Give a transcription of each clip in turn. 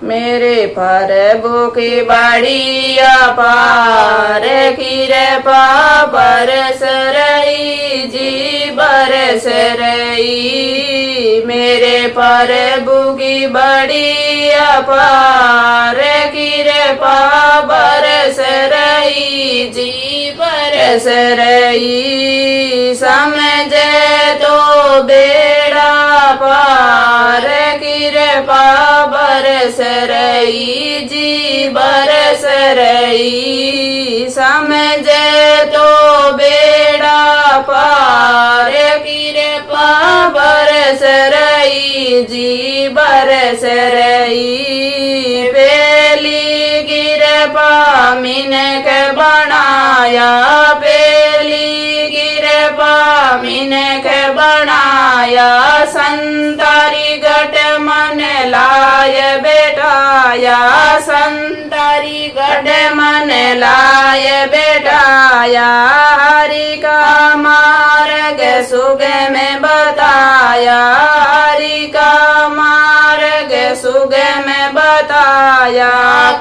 मेरे प्रभु की बड़ी अपार कृपा बरस रही जी बरस रही। मेरे प्रभु की बड़ी अपार कृपा बरस रही जी बरस रही। समझे तो बेड़ा पार कृपा बरस रही जी बरस रही। समझे तो बेड़ा पार कृपा बरस रही जी बरस रही। पेली कृपा मिनक बनाया पेली कृपा मिनक बनाया। संतारी घट मन लाय बैठाया संतारी घट मन लाय बैठाया। हरि का मार्ग सुगम बताया हरि का मार्ग सुगम बताया।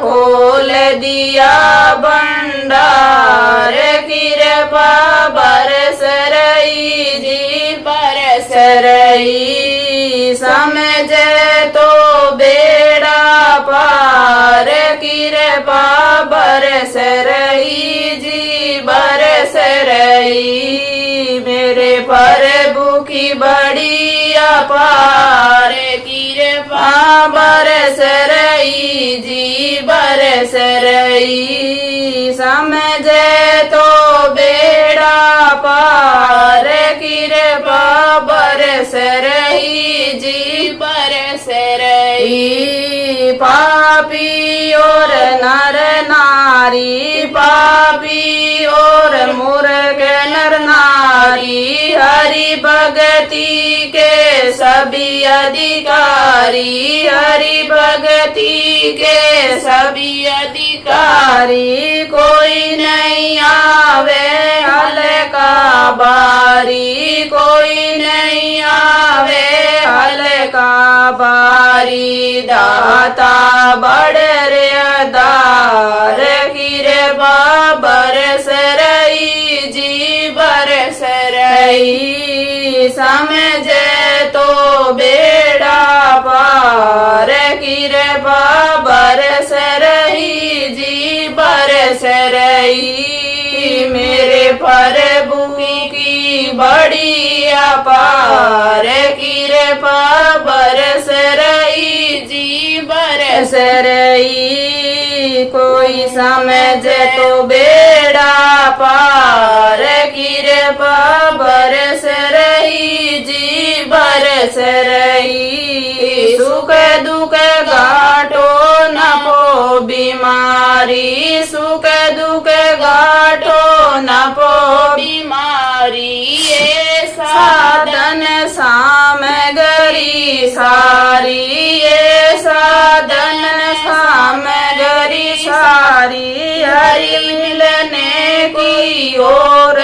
खोल दिया भंडार कृपा बरस रही जी बरस रही। समझे तो बेड़ा पार कृपा बरस रही जी बरस रही। मेरे प्रभु की बड़ी अपार कृपा बरस रही जी बरस रही। समझे तो बेड़ा पार कृपा बरस रही जी बरस रही। पापी और नर नारी पापी और मूर्ख नर नारी हरि भगति के सभी अधिकारी हरि भगति के सभी अधिकारी। कोई नहीं आवे हल्का बारी कोई नहीं आवे हल्का बारी। दाता बड़ रे दार कृपा बरस रही जी बरस रही। समझे तो बेड़ा पार कृपा बरस रही जी बरस रही। मेरे प्रभु की बड़ी अपार कृपा बरस रही जी बरस रही। कोई समझे तो बेड़ा पार कृपा बरस रही जी बरस रही। सुख दुख घाटो न पो बीमारी सुख दुख घाटो न पो बीमारी। ये साधन सामग्री सारी ये साधन सामग्री सारी। हरि मिलने की ओर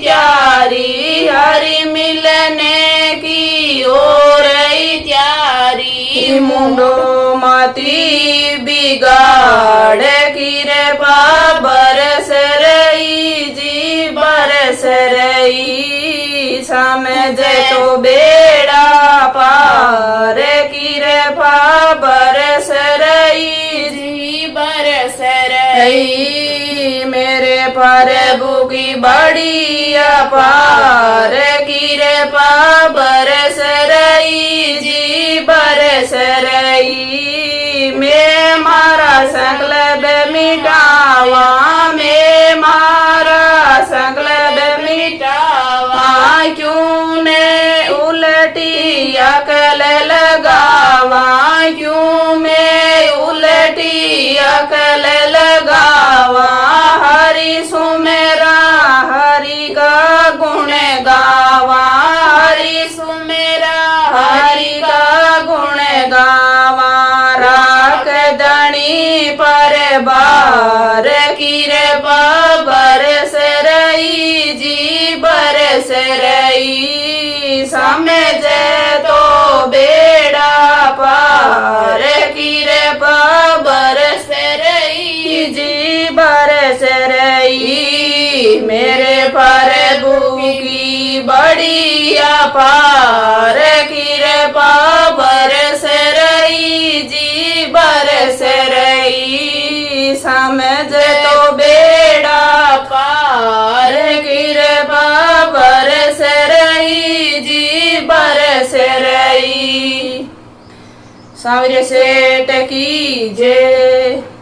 त्यारी हरि मिलने की ओर त्यारी। मुंडो मती बिगाड़ कृपा बरस रही जी बरस रही। समझे तो बेड़ा पार कृपा बरस रही जी बरस रही। मेरे प्रभु की बड़ी अपार कृपा बरस रही जी बरस रही। मैं मारा संकल्प मिटावा मैं मारा संकल्प मिटावा। क्यों ने उल्टी अकल लगावा क्यों मैं उल्टी अकल लगावा। हरि सुमेरा हरि का गुण गावा हरि सुमेरा हरि का गुण गावा। राख दणी पर बार कृपा बरस रही जी बरस रही। समझे तो बेड़ा पार कृपा मेरे प्रभु की बड़ी अपार कृपा बरस रही जी बरस रही समझ तो बेड़ा पार कृपा बरस रही जी बरस रही। सांवरिया सेठ की जय।